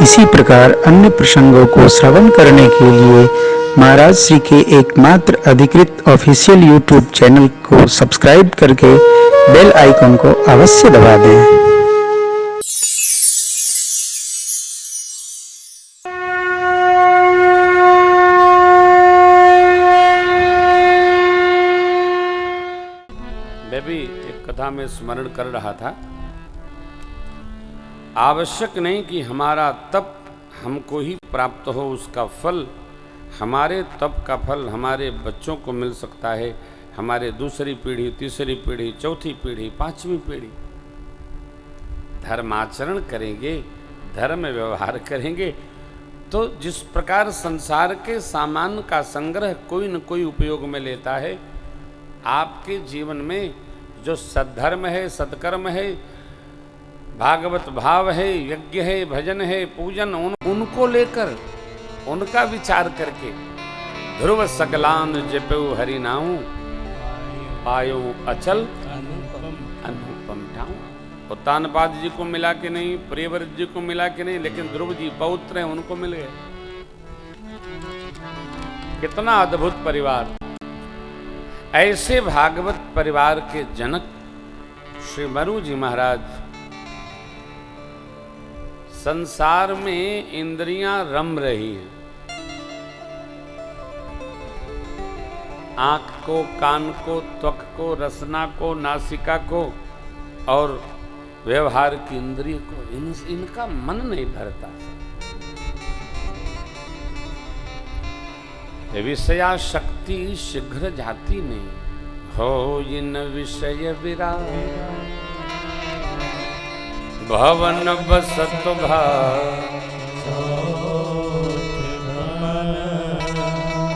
इसी प्रकार अन्य प्रसंगों को श्रवण करने के लिए महाराज श्री के एकमात्र अधिकृत ऑफिशियल यूट्यूब चैनल को सब्सक्राइब करके बेल आइकन को अवश्य दबा दें। मैं भी एक कथा में स्मरण कर रहा था, आवश्यक नहीं कि हमारा तप हमको ही प्राप्त हो, उसका फल हमारे तप का फल हमारे बच्चों को मिल सकता है, हमारे दूसरी पीढ़ी, तीसरी पीढ़ी, चौथी पीढ़ी, पांचवी पीढ़ी। धर्माचरण करेंगे, धर्म व्यवहार करेंगे तो जिस प्रकार संसार के सामान का संग्रह कोई न कोई उपयोग में लेता है, आपके जीवन में जो सद्धर्म है, सत्कर्म है, भागवत भाव है, यज्ञ है, भजन है, पूजन, उनको लेकर, उनका विचार करके ध्रुव सकलान जपऊ हरि नाऊ पायो अचल अनुपम ठाऊ। उत्तानपाद जी को मिला के नहीं, प्रियव्रत जी को मिला के नहीं, लेकिन ध्रुव जी पौत्र हैं, उनको मिल गए। कितना अद्भुत परिवार। ऐसे भागवत परिवार के जनक श्री मरु जी महाराज, संसार में इंद्रियां रम रही हैं, आंख को, कान को, त्वक को, रसना को, नासिका को और व्यवहार की इंद्रिय को, इनका मन नहीं भरता। विषया शक्ति शीघ्र जाती नहीं, हो इन विषय विराग भवन बसत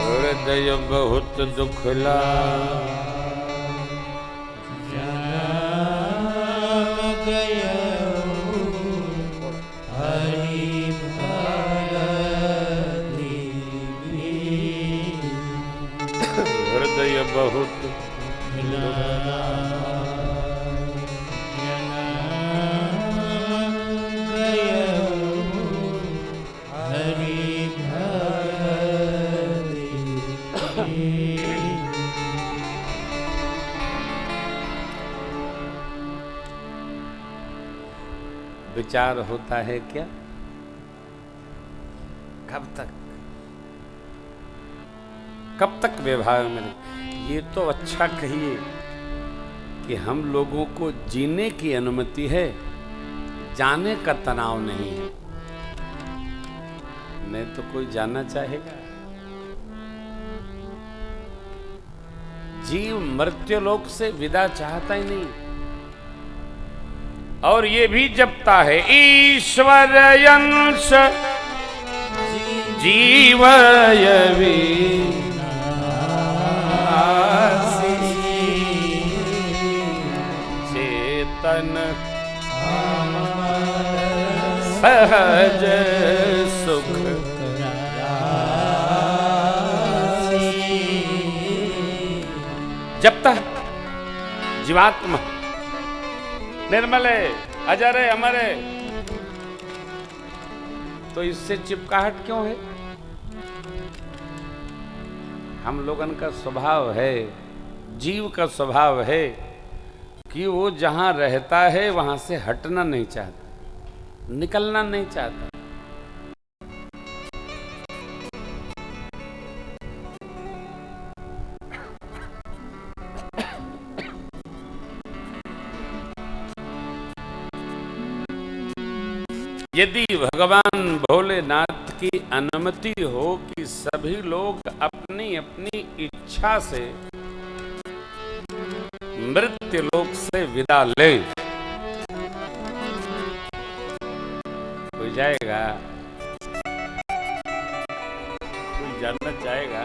हृदय बहुत दुखला। हृदय बहुत विचार होता है क्या? कब तक व्यवहार में? ये तो अच्छा कहिए कि हम लोगों को जीने की अनुमति है, जाने का तनाव नहीं है। नहीं तो कोई जाना चाहेगा? जीव मृत्युलोक से विदा चाहता ही नहीं, और ये भी जपता है ईश्वर अंश जीवयवी चेतन सहज सुख जपता है। जीवात्मा निर्मल है, अजर है, अमर है, तो इससे चिपकाहट क्यों है? हम लोगन का स्वभाव है, जीव का स्वभाव है कि वो जहां रहता है वहां से हटना नहीं चाहता, निकलना नहीं चाहता। यदि भगवान भोलेनाथ की अनुमति हो कि सभी लोग अपनी अपनी इच्छा से मृत्यु लोक से विदा ले, कोई जाएगा? कोई जानना चाहेगा?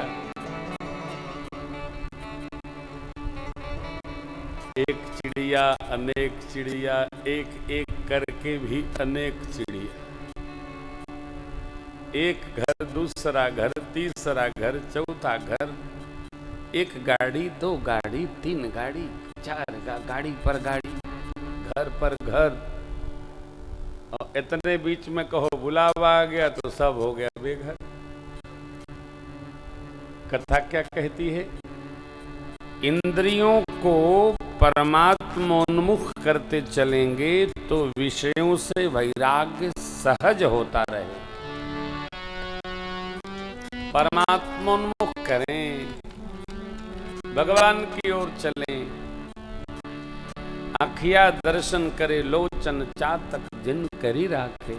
एक चिड़िया, अनेक चिड़िया, एक एक करके भी अनेक चिड़िया, एक घर, दूसरा घर, तीसरा घर, चौथा घर, एक गाड़ी, दो गाड़ी, तीन गाड़ी, चार गाड़ी पर गाड़ी, घर पर घर, और इतने बीच में कहो बुलावा आ गया तो सब हो गया बेघर। कथा क्या कहती है? इंद्रियों को परमात्मोन्मुख करते चलेंगे तो विषयों से वैराग्य सहज होता रहे। परमात्मोन्मुख करें, भगवान की ओर चलें। आखिया दर्शन करे लोचन चातक जिन करी राखे।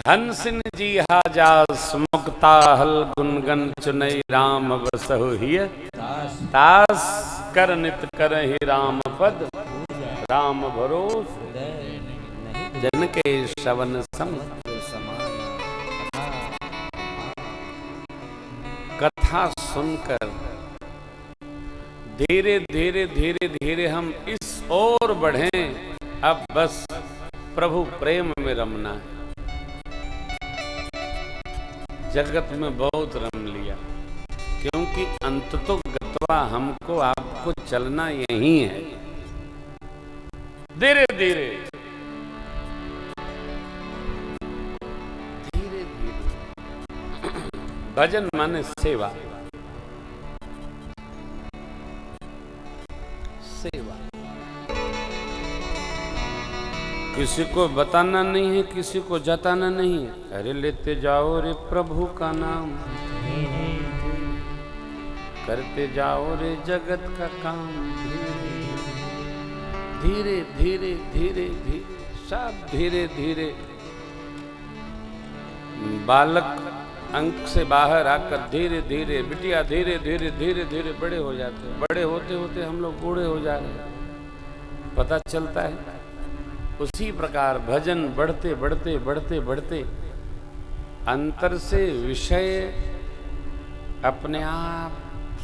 हंसिन जी हाजास मुक्ता हल गुनगन चुनई राम बसहु हिय तास कर नित करहि राम पद राम भरोस जन के श्रवण सम। कथा सुनकर धीरे धीरे धीरे धीरे हम इस ओर बढ़ें। अब बस प्रभु प्रेम में रमना है। जगत में बहुत रम लिया, क्योंकि अंत तो गत्वा हमको आपको चलना यही है। धीरे धीरे धीरे धीरे भजन माने सेवा। सेवा किसी को बताना नहीं है, किसी को जताना नहीं है। अरे लेते जाओ रे प्रभु का नाम, करते जाओ रे जगत का काम। धीरे धीरे धीरे धीरे सब धीरे धीरे बालक अंक से बाहर आकर धीरे धीरे बिटिया धीरे धीरे धीरे धीरे बड़े हो जाते हैं। बड़े होते होते हम लोग बूढ़े हो जा रहे हैं, पता चलता है। उसी प्रकार भजन बढ़ते बढ़ते बढ़ते बढ़ते अंतर से विषय अपने आप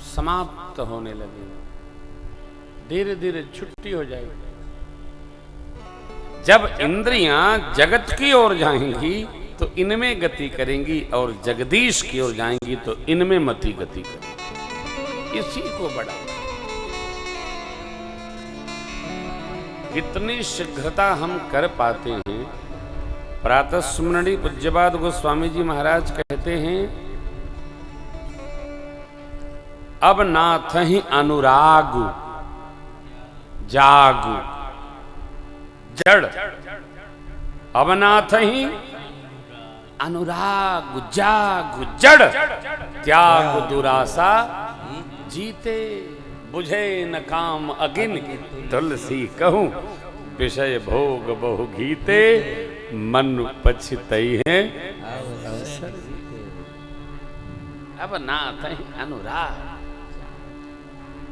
समाप्त होने लगे। धीरे धीरे छुट्टी हो जाएगी। जब इंद्रियां जगत की ओर जाएंगी तो इनमें गति करेंगी, और जगदीश की ओर जाएंगी तो इनमें मति गति करेंगी। इसी को बढ़ा कितनी शीघ्रता हम कर पाते हैं। प्रातः स्मरणी पूज्यपाद गोस्वामी जी महाराज कहते हैं, अब नाथ ही अनुराग जागु जड़। अब नाथ ही अनुराग जागु जड़, त्याग दुरासा जीते। बुझे न काम अगिन तुलसी कहूं, विषय भोग बहु गीते। मन पछतई है अवसर। अब नाथ ही अनुराग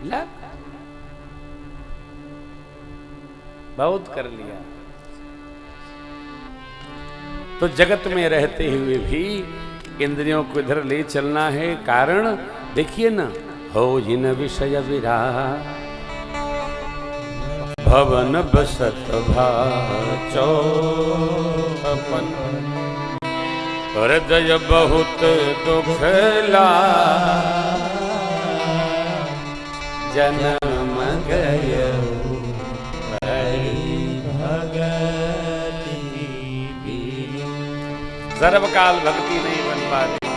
लग बहुत कर लिया। तो जगत में रहते हुए भी इंद्रियों को इधर ले चलना है। कारण देखिए ना, हो जिन विषय विराग भवन बसत भाचो अपन। हृदय बहुत दुखला जन्म गयो सर्वकाल भक्ति नहीं बन पा रही।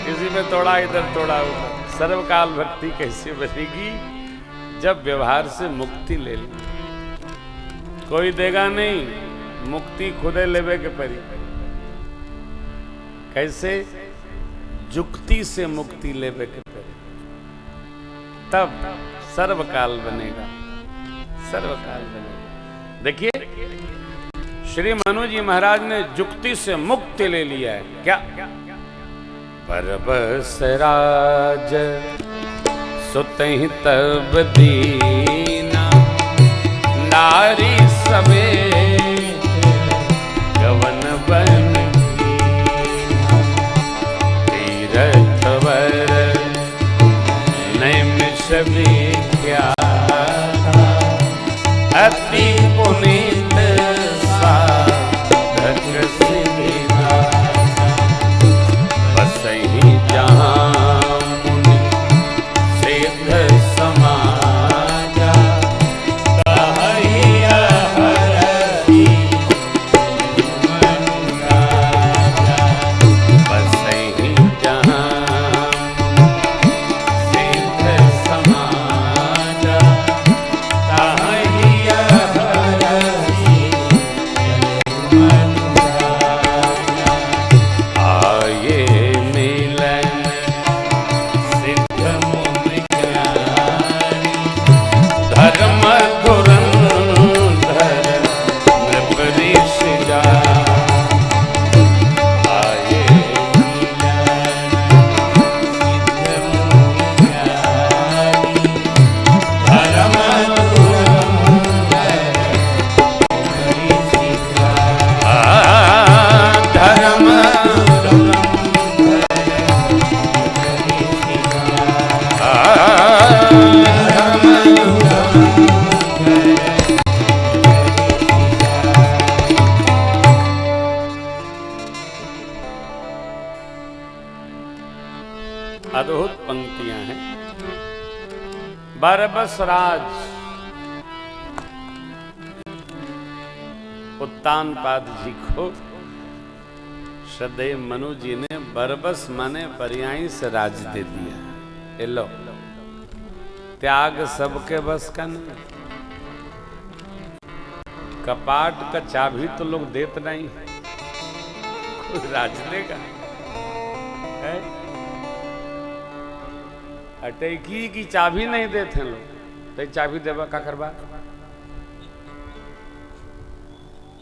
किसी में थोड़ा इधर थोड़ा उधर। सर्वकाल भक्ति कैसे बनेगी? जब व्यवहार से मुक्ति ले ली। कोई देगा नहीं, मुक्ति खुदे लेवे के परी। कैसे? जुक्ति से मुक्ति लेवे के परी, तब सर्वकाल बनेगा। सर्वकाल बनेगा। देखिए श्री मनु जी महाराज ने जुक्ति से मुक्ति ले लिया है। क्या? परबस राज सुतहि तब दीना, नारी समेत गवन बन तीरथ वर नैमिष विख्यात। अति पुनीत साधक सिद्धिदाता, बसहि जहाँ मुनि सिद्ध समाजा। कहहि हर अद्भुत पंक्तियां हैं। बरबस राज उत्तानपाद जी को सदैव मनु जी ने बरबस माने पर्यायी से राज दे दिया। ये लो, त्याग सबके बस का नहीं। कपाट का चाबी तो लोग देते नहीं, कोई राज देगा है? अटैकी की चाबी नहीं देते लोग, तो चाबी देवा का करवा।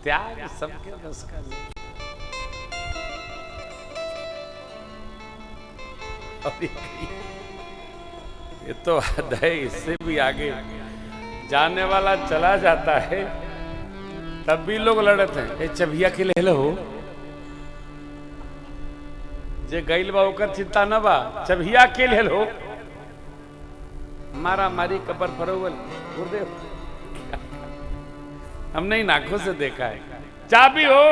त्याग सबके बस का नहीं। और ये तो हद है, इससे भी आगे जाने वाला चला जाता है तब भी लोग लड़ते हैं। ये चबिया के ले लो, जे गैल बा ओकर चिंता न बा, चबिया के ले लो। मारा मारी कपर फरोवल गुरुदेव, हमने इन आंखों से देखा है। चाबी हो,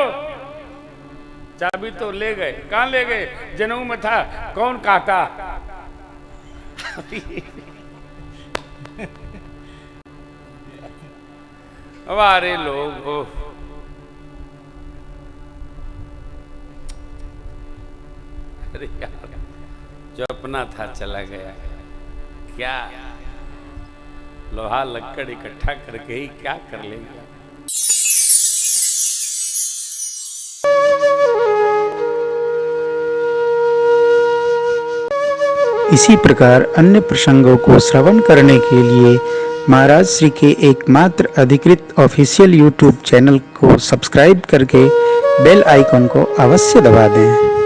चाबी तो ले गए, कहां ले गए? जनेऊ में था, कौन काटा? हमारे लोग हो, अरे यार, जो अपना था चला गया, क्या लोहा लक्कड़ इकट्ठा करके ही क्या कर लेंगे। इसी प्रकार अन्य प्रसंगों को श्रवण करने के लिए महाराज श्री के एकमात्र अधिकृत ऑफिशियल यूट्यूब चैनल को सब्सक्राइब करके बेल आइकन को अवश्य दबा दें।